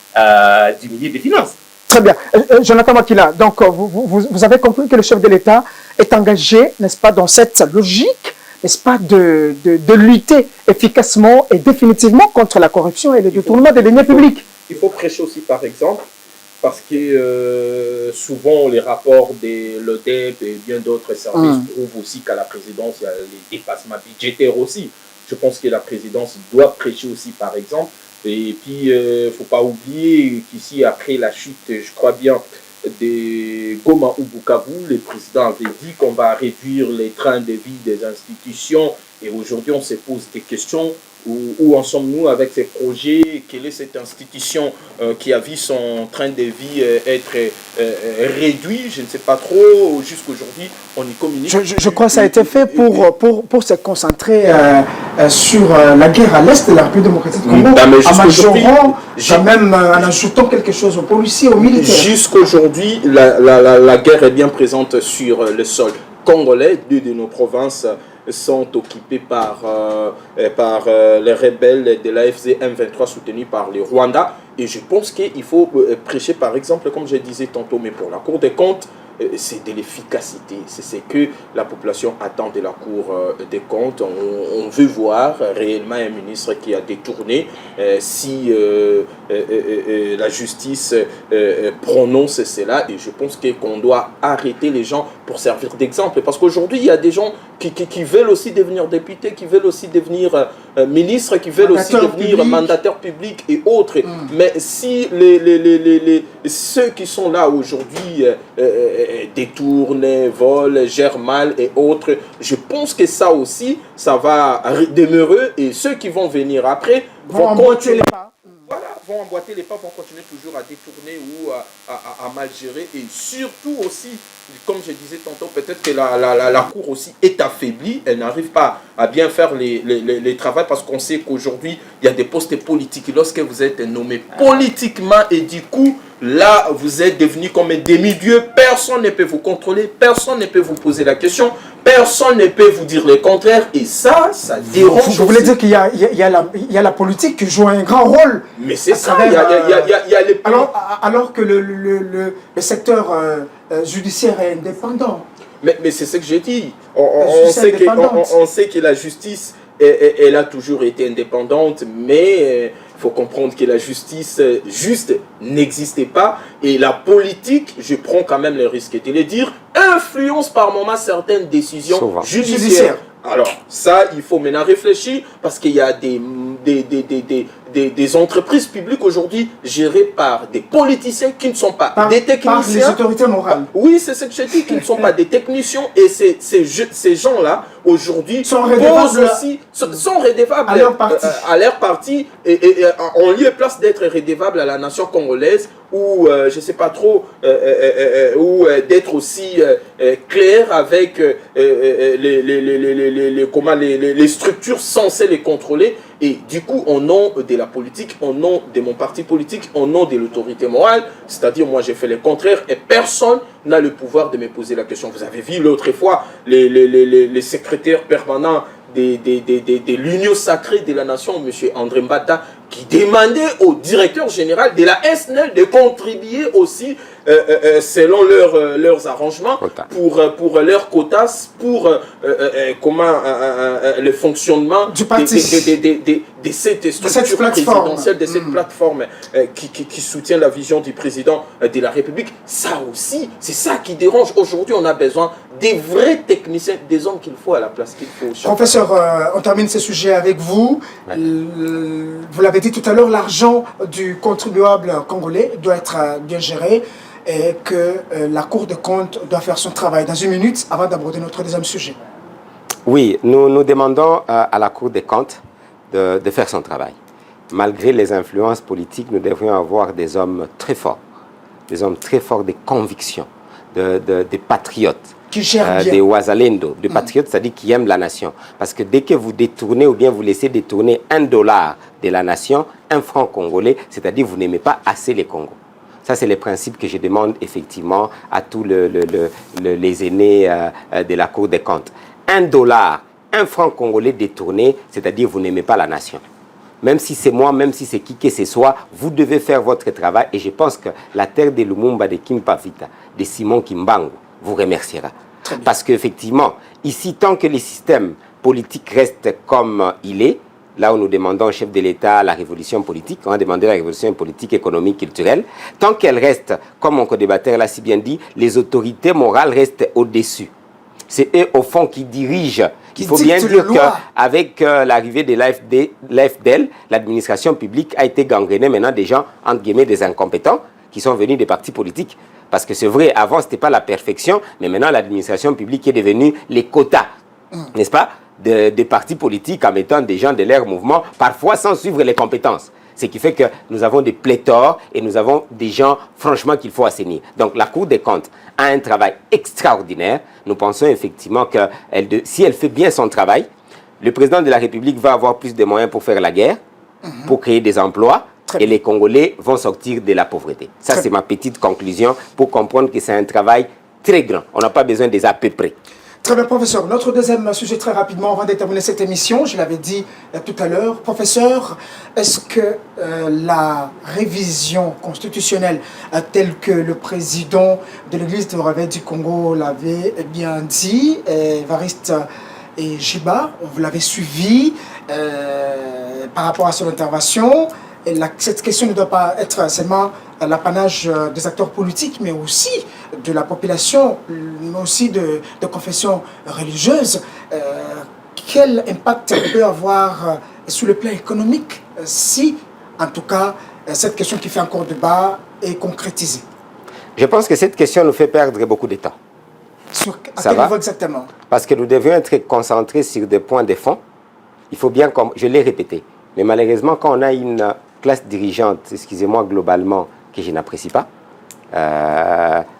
du milieu des finances. Très bien. Jonathan Makila, donc vous avez compris que le chef de l'État est engagé, n'est-ce pas, dans cette logique, n'est-ce pas, de lutter efficacement et définitivement contre la corruption et le détournement des deniers publics. Il faut prêcher aussi par exemple, parce que souvent les rapports de l'ODEP et bien d'autres services prouvent aussi qu'à la présidence, il y a les dépassements budgétaires aussi. Je pense que la présidence doit prêcher aussi par exemple. Et puis, il ne faut pas oublier qu'ici, après la chute, je crois bien, de Goma ou Bukavu, le président avait dit qu'on va réduire les trains de vie des institutions. Et aujourd'hui, on se pose des questions. Où en sommes-nous avec ces projets? Quelle est cette institution qui a vu son train de vie être réduit? Je ne sais pas trop. Jusqu'aujourd'hui, on y communique. Je crois que ça a été fait pour se concentrer sur la guerre à l'est de la République démocratique du Congo, en majorant, même en ajoutant quelque chose aux policiers, aux militaires. Jusqu'aujourd'hui, la guerre est bien présente sur le sol congolais. Deux de nos provinces sont occupés par les rebelles de l'AFC M23 soutenus par le Rwanda. Et je pense qu'il faut prêcher, par exemple, comme je disais tantôt, mais pour la Cour des comptes, c'est de l'efficacité. C'est ce que la population attend de la Cour des comptes. On veut voir réellement un ministre qui a détourné. Si la justice prononce cela, et je pense qu'on doit arrêter les gens pour servir d'exemple. Parce qu'aujourd'hui, il y a des gens qui veulent aussi devenir députés, qui veulent aussi devenir ministres, qui veulent aussi devenir mandataires publics et autres. Mais si ceux qui sont là aujourd'hui détournent, volent, gèrent mal et autres, je pense que ça aussi, ça va demeurer, et ceux qui vont venir après vont continuer. Voilà, vont emboîter les pas, vont continuer toujours à détourner ou à mal gérer. Et surtout aussi, comme je disais tantôt, peut-être que la Cour aussi est affaiblie. Elle n'arrive pas à bien faire les travaux parce qu'on sait qu'aujourd'hui, il y a des postes politiques. Et lorsque vous êtes nommé politiquement et du coup, là, vous êtes devenu comme un demi-dieu. Personne ne peut vous contrôler, personne ne peut vous poser la question, personne ne peut vous dire le contraire. Et ça dérange. Vous voulez dire qu'il y a la politique qui joue un grand rôle. Mais c'est ça, il y a les... Alors que le secteur judiciaire est indépendant. Mais c'est ce que j'ai dit. On sait que la justice, elle a toujours été indépendante, mais il faut comprendre que la justice juste n'existait pas. Et la politique, je prends quand même le risque de le dire, influence par moments certaines décisions judiciaires. Alors, ça, il faut maintenant réfléchir parce qu'il y a des entreprises publiques aujourd'hui gérées par des politiciens qui ne sont pas des techniciens. Par les autorités morales. Oui, c'est ce que je dis, qui ne sont pas des techniciens. Et ces gens-là, aujourd'hui, sont redevables à leur parti. Et en lieu et place d'être redevables à la nation congolaise, ou je ne sais pas trop, ou d'être aussi clair avec les structures censées les contrôler. Et du coup, au nom de la politique, au nom de mon parti politique, au nom de l'autorité morale, c'est-à-dire moi j'ai fait le contraire et personne n'a le pouvoir de me poser la question. Vous avez vu l'autre fois les secrétaires permanents de l'Union sacrée de la nation, M. André Mbata, qui demandait au directeur général de la SNEL de contribuer aussi selon leurs arrangements, pour leurs quotas, pour le fonctionnement du parti. de cette structure présidentielle, de cette plateforme qui soutient la vision du président de la République. Ça aussi, c'est ça qui dérange. Aujourd'hui, on a besoin des vrais techniciens, des hommes qu'il faut à la place qu'il faut. Professeur, on termine ce sujet avec vous. Ouais. Vous l'avez dit tout à l'heure, l'argent du contribuable congolais doit être bien géré et que la Cour des comptes doit faire son travail. Dans une minute, avant d'aborder notre deuxième sujet. Oui, nous demandons à la Cour des comptes de faire son travail. Malgré les influences politiques, nous devrions avoir des hommes très forts, des convictions, des patriotes. Qui gèrent bien. Des Ouazalendo, des patriotes, c'est-à-dire qui aiment la nation. Parce que dès que vous détournez ou bien vous laissez détourner $1 de la nation, un franc congolais, c'est-à-dire vous n'aimez pas assez les Congos. Ça, c'est les principes que je demande effectivement à tous les aînés de la Cour des comptes. $1, un franc congolais détourné, c'est-à-dire vous n'aimez pas la nation. Même si c'est moi, même si c'est qui que ce soit, vous devez faire votre travail. Et je pense que la terre de Lumumba, de Kimpavita, de Simon Kimbangu, vous remerciera. Parce qu'effectivement, ici, tant que le système politique reste comme il est, là où nous demandons au chef de l'État la révolution politique, on a demandé la révolution politique, économique, culturelle, tant qu'elle reste, comme mon co-débatteur l'a si bien dit, les autorités morales restent au-dessus. C'est eux, au fond, qui dirigent. Il faut bien dire qu'avec l'arrivée de l'AFDL, l'administration publique a été gangrénée maintenant des gens, entre guillemets, des incompétents, qui sont venus des partis politiques. Parce que c'est vrai, avant, ce n'était pas la perfection, mais maintenant, l'administration publique est devenue les quotas, n'est-ce pas, des partis politiques en mettant des gens de leur mouvement, parfois sans suivre les compétences. Ce qui fait que nous avons des pléthores et nous avons des gens, franchement, qu'il faut assainir. Donc, la Cour des comptes a un travail extraordinaire. Nous pensons effectivement que si elle fait bien son travail, le président de la République va avoir plus de moyens pour faire la guerre, pour créer des emplois, et les Congolais vont sortir de la pauvreté. Ça, c'est ma petite conclusion pour comprendre que c'est un travail très grand. On n'a pas besoin des à peu près. Très bien, professeur. Notre deuxième sujet, très rapidement, avant de terminer cette émission, je l'avais dit tout à l'heure. Professeur, est-ce que la révision constitutionnelle, telle que le président de l'Église de Réveil du Congo l'avait bien dit, Évariste et Jiba, vous l'avez suivi par rapport à son intervention, et cette question ne doit pas être seulement l'apanage des acteurs politiques, mais aussi de la population, mais aussi de confessions religieuses. Quel impact peut avoir sur le plan économique si, en tout cas, cette question qui fait encore débat est concrétisée? Je pense que cette question nous fait perdre beaucoup de temps. À quel niveau exactement? Parce que nous devons être concentrés sur des points de fond. Il faut bien, je l'ai répété, mais malheureusement, quand on a une classe dirigeante, excusez-moi, globalement, que je n'apprécie pas,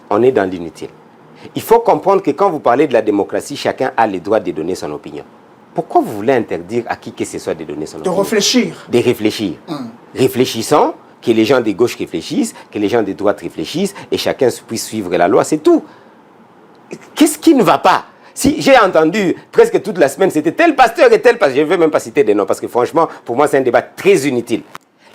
on est dans l'inutile. Il faut comprendre que quand vous parlez de la démocratie, chacun a le droit de donner son opinion. Pourquoi vous voulez interdire à qui que ce soit de donner son opinion? De réfléchir. De réfléchir. Réfléchissons, que les gens de gauche réfléchissent, que les gens de droite réfléchissent, et chacun puisse suivre la loi, c'est tout. Qu'est-ce qui ne va pas? Si j'ai entendu presque toute la semaine, c'était tel pasteur et tel pasteur, je ne vais même pas citer des noms, parce que franchement, pour moi, c'est un débat très inutile.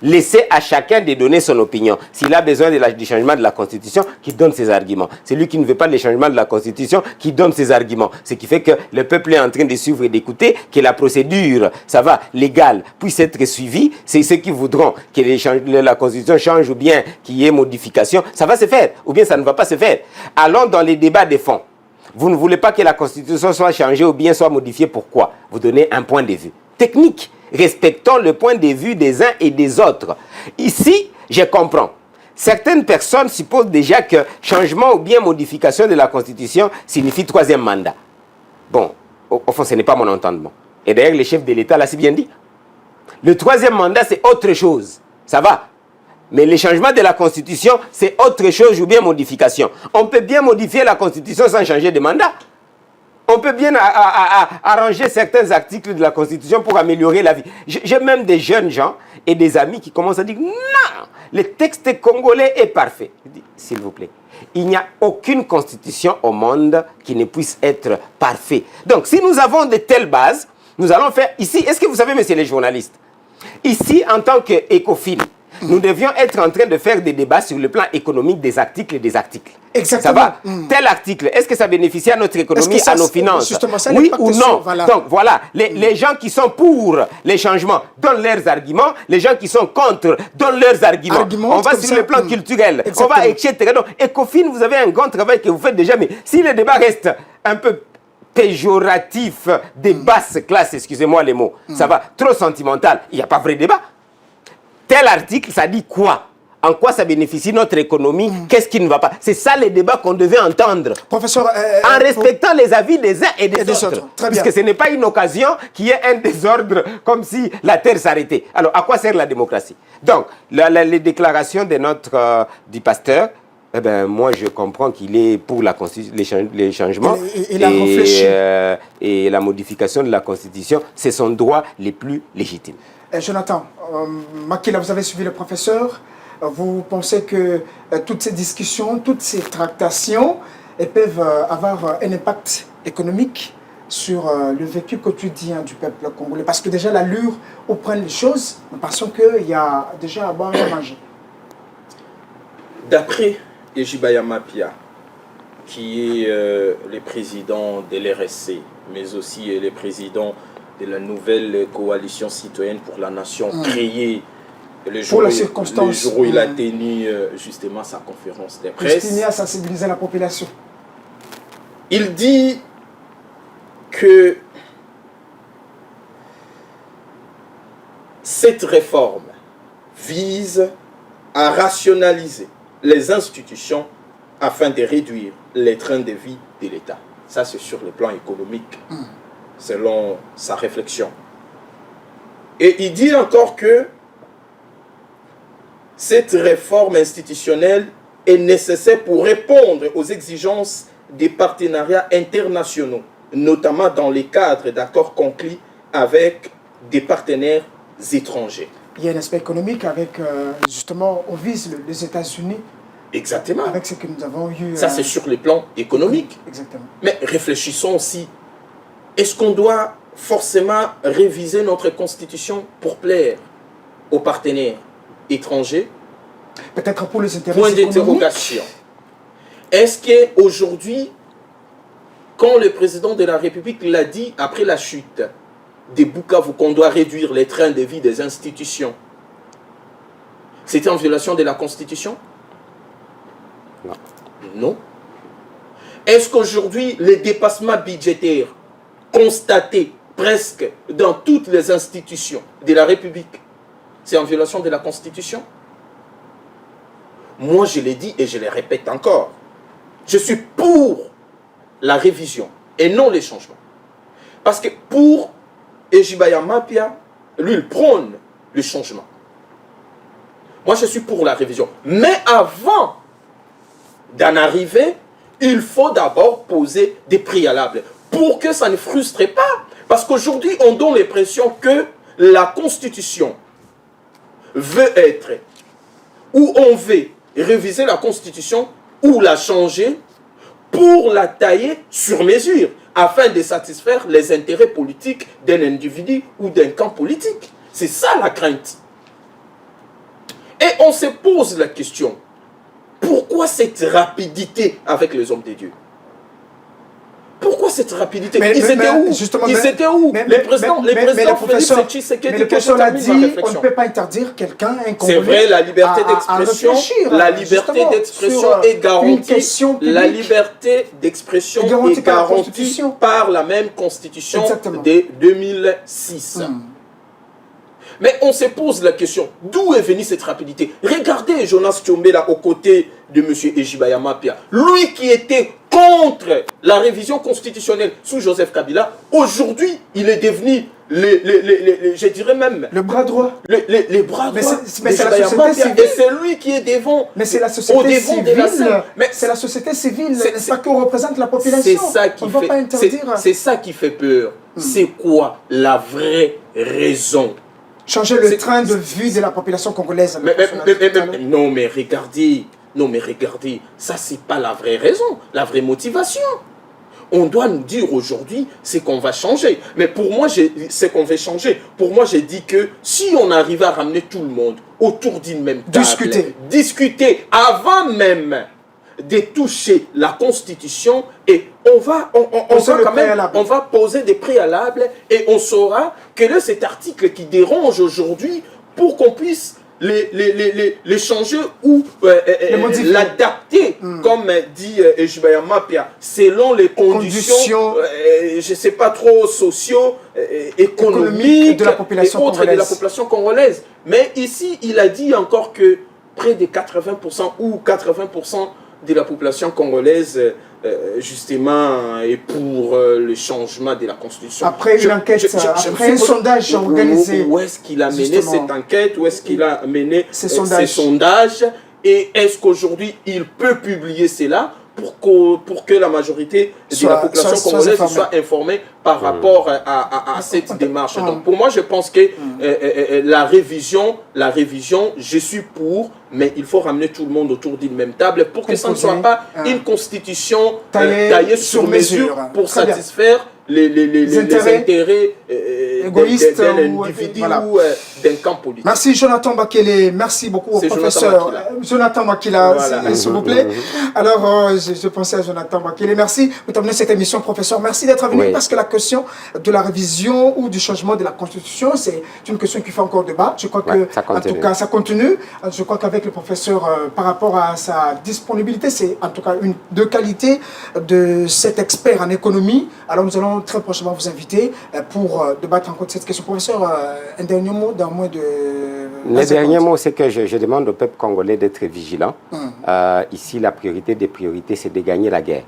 Laissez à chacun de donner son opinion. S'il a besoin du changement de la Constitution, qu'il donne ses arguments. Celui qui ne veut pas le changement de la Constitution, qui donne ses arguments. Ce qui fait que le peuple est en train de suivre et d'écouter, que la procédure, ça va, légale, puisse être suivie. C'est ceux qui voudront que la Constitution change ou bien qu'il y ait modification. Ça va se faire, ou bien ça ne va pas se faire. Allons dans les débats de fond. Vous ne voulez pas que la Constitution soit changée ou bien soit modifiée. Pourquoi? Vous donnez un point de vue technique. Respectons le point de vue des uns et des autres. Ici, je comprends. Certaines personnes supposent déjà que changement ou bien modification de la Constitution signifie troisième mandat. Bon, au fond, ce n'est pas mon entendement. Et d'ailleurs, le chef de l'État l'a si bien dit. Le troisième mandat, c'est autre chose. Ça va. Mais le changement de la Constitution, c'est autre chose ou bien modification. On peut bien modifier la Constitution sans changer de mandat. On peut bien arranger certains articles de la Constitution pour améliorer la vie. J'ai même des jeunes gens et des amis qui commencent à dire « Non, le texte congolais est parfait. » Je dis « S'il vous plaît, il n'y a aucune constitution au monde qui ne puisse être parfaite. Donc, si nous avons de telles bases, nous allons faire ici... Est-ce que vous savez, messieurs les journalistes, ici, en tant qu'ECOFIN, Nous devions être en train de faire des débats sur le plan économique des articles et des articles. Exactement. Ça va? Tel article, est-ce que ça bénéficie à notre économie, à nos finances? Ça Oui ou non? Donc voilà, les gens qui sont pour les changements donnent leurs arguments, les gens qui sont contre donnent leurs arguments. On va sur le plan culturel, on va, etc. Donc, Ecofin, vous avez un grand travail que vous faites déjà, mais si le débat reste un peu péjoratif, des basses classes, excusez-moi les mots, ça va, trop sentimental, il n'y a pas vrai débat. Tel article, ça dit quoi? En quoi ça bénéficie notre économie? Qu'est-ce qui ne va pas? C'est ça les débats qu'on devait entendre. Professeur, en respectant les avis des uns et des autres. Très bien. Puisque ce n'est pas une occasion qu'il y ait un désordre comme si la terre s'arrêtait. Alors, à quoi sert la démocratie? Donc, les déclarations de du pasteur, eh ben, moi, je comprends qu'il est pour les changements et la modification de la Constitution. C'est son droit le plus légitime. Jonathan, Makila, vous avez suivi le professeur. Vous pensez que toutes ces discussions, toutes ces tractations peuvent avoir un impact économique sur le vécu quotidien du peuple congolais? Parce que déjà, l'allure où prennent les choses, nous pensons qu'il y a déjà à boire et à manger. D'après Ejibaya Mapia, qui est le président de l'RSC, mais aussi le président de la nouvelle coalition citoyenne pour la nation créée le jour où il a tenu justement sa conférence de presse. Destiné à sensibiliser la population. Il dit que cette réforme vise à rationaliser les institutions afin de réduire les trains de vie de l'État. Ça, c'est sur le plan économique, selon sa réflexion. Et il dit encore que cette réforme institutionnelle est nécessaire pour répondre aux exigences des partenariats internationaux, notamment dans les cadres d'accords conclus avec des partenaires étrangers. Il y a un aspect économique avec, justement, on vise les États-Unis. Exactement. Avec ce que nous avons eu. Ça, c'est sur le plan économique. Exactement. Mais réfléchissons aussi. Est-ce qu'on doit forcément réviser notre constitution pour plaire aux partenaires étrangers? Peut-être pour les intérêts économiques. Point d'interrogation. Est-ce qu'aujourd'hui, quand le président de la République l'a dit après la chute des Bukavu qu'on doit réduire les trains de vie des institutions, c'était en violation de la Constitution? Non. Non. Est-ce qu'aujourd'hui, les dépassements budgétaires constatés presque dans toutes les institutions de la République, c'est en violation de la Constitution? Moi, je l'ai dit et je le répète encore. Je suis pour la révision et non les changements. Parce que pour Ejibaya Mapia, lui, il prône le changement. Moi, je suis pour la révision. Mais avant d'en arriver, il faut d'abord poser des préalables pour que ça ne frustre pas. Parce qu'aujourd'hui, on donne l'impression que la Constitution veut être, ou on veut réviser la Constitution ou la changer pour la tailler sur mesure afin de satisfaire les intérêts politiques d'un individu ou d'un camp politique. C'est ça la crainte. Et on se pose la question, pourquoi cette rapidité avec les hommes de Dieu? Pourquoi cette rapidité? Ils étaient où? Les présidents Félix Tshisekedi. Mais le professeur l'a dit, on ne peut pas interdire quelqu'un, un Congolais. C'est vrai, la liberté d'expression, la liberté d'expression est garantie. La liberté d'expression est garantie par la même Constitution de 2006. Mais on se pose la question, d'où est venue cette rapidité? Regardez Jonas Tchombela aux côtés de M. Ejibaya Mapia. Lui qui était contre la révision constitutionnelle sous Joseph Kabila, aujourd'hui, il est devenu, je dirais même... le bras droit. Les bras droits mais c'est la société civile. Et c'est lui qui est devant, mais c'est la société civile. C'est la société civile, c'est pas qu'on représente la population. C'est ça qui fait peur. C'est quoi la vraie raison? Changer le train de vue de la population congolaise. Non, mais regardez, ça c'est pas la vraie raison, la vraie motivation. on doit nous dire aujourd'hui c'est qu'on va changer. Mais pour moi, c'est qu'on va changer. Pour moi, j'ai dit que si on arrive à ramener tout le monde autour d'une même table, discuter avant même de toucher la Constitution, et on va poser des préalables, et on saura quel est cet article qui dérange aujourd'hui pour qu'on puisse les changer ou l'adapter, comme dit Ejibaya Mapia, selon les conditions je ne sais pas trop, socio-économiques de la population congolaise. Mais ici, il a dit encore que près de 80% ou 80% de la population congolaise justement est pour le changement de la Constitution. Après une enquête, après un sondage organisé. Où est-ce qu'il a mené cette enquête? Où est-ce qu'il a mené ces sondages? Et est-ce qu'aujourd'hui il peut publier cela pour que la majorité de la population congolaise soit informée par rapport à cette démarche? Donc pour moi, je pense que la révision, je suis pour, mais il faut ramener tout le monde autour d'une même table pour que ça ne soit pas une constitution taillée sur mesure pour satisfaire les intérêts égoïstes d'un individu ou d'un camp politique. Merci Jonathan Bakele, merci beaucoup au professeur Jonathan Bakila, s'il vous plaît. Alors, je pensais à Jonathan Bakele. Merci pour terminer cette émission, professeur. Merci d'être venu parce que la question de la révision ou du changement de la Constitution, c'est une question qui fait encore débat. Je crois que, en tout cas, ça continue. Je crois qu'avec le professeur, par rapport à sa disponibilité, c'est en tout cas une de qualité de cet expert en économie. Alors, nous allons très prochainement vous inviter pour débattre encore de cette question. Professeur, un dernier mot dans moins de... Le dernier mot, c'est que je demande au peuple congolais d'être vigilant. Ici, la priorité des priorités, c'est de gagner la guerre.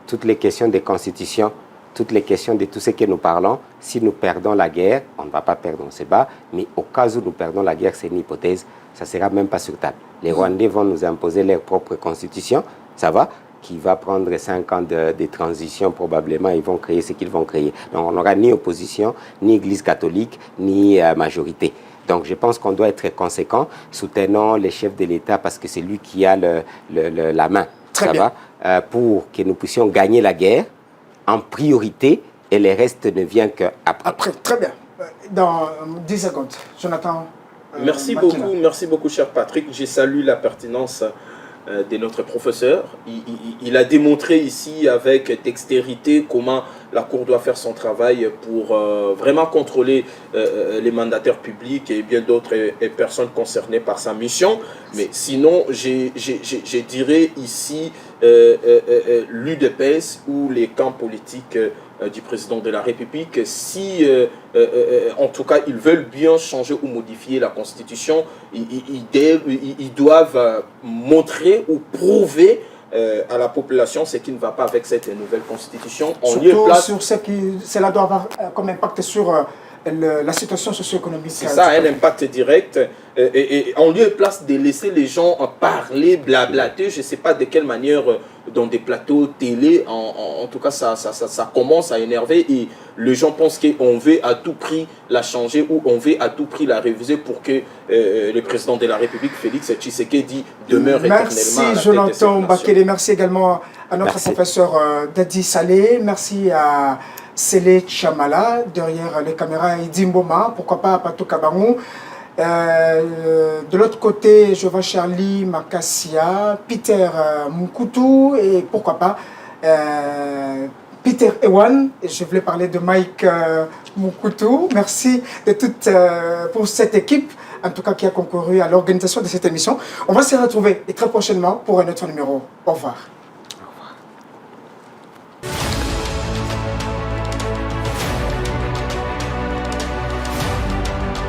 Toutes les questions des constitutions, toutes les questions de tout ce que nous parlons, si nous perdons la guerre, on ne va pas perdre, on se bat, mais au cas où nous perdons la guerre, c'est une hypothèse, ça ne sera même pas sur table. Les Rwandais vont nous imposer leur propre constitution, ça va, qui va prendre 5 ans de transition probablement, ils vont créer ce qu'ils vont créer. Donc on n'aura ni opposition, ni église catholique, ni majorité. Donc je pense qu'on doit être conséquent, soutenant les chefs de l'État parce que c'est lui qui a la main, ça va, pour que nous puissions gagner la guerre en priorité et le reste ne vient qu'après. Après, très bien. Dans 10 secondes, Jonathan. Merci beaucoup, cher Patrick. Je salue la pertinence de notre professeur. Il a démontré ici avec dextérité comment la Cour doit faire son travail pour vraiment contrôler les mandataires publics et bien d'autres personnes concernées par sa mission. Mais sinon, je dirais ici l'UDPS ou les camps politiques du président de la République, si en tout cas ils veulent bien changer ou modifier la Constitution, ils doivent montrer ou prouver à la population ce qui ne va pas avec cette nouvelle Constitution. Surtout sur ce qui cela doit avoir comme impact sur la situation socio-économique. C'est ça, un impact direct. Et en lieu et place de laisser les gens parler, blablater, je ne sais pas de quelle manière, dans des plateaux télé, en tout cas, ça commence à énerver et les gens pensent qu'on veut à tout prix la changer ou on veut à tout prix la réviser pour que le président de la République, Félix Tshisekedi, demeure éternellement à la tête de cette nation. Merci Jonathan Bakele, merci également à notre professeur Dadi Saleh, merci à Sele Chamala, derrière les caméras, Idi Mboma, pourquoi pas Pato Kabarou. De l'autre côté, je vois Charlie Makassia, Peter Mukutu et pourquoi pas Peter Ewan. Et je voulais parler de Mike Mukutu. Merci de pour cette équipe, en tout cas qui a concouru à l'organisation de cette émission. On va se retrouver très prochainement pour un autre numéro. Au revoir.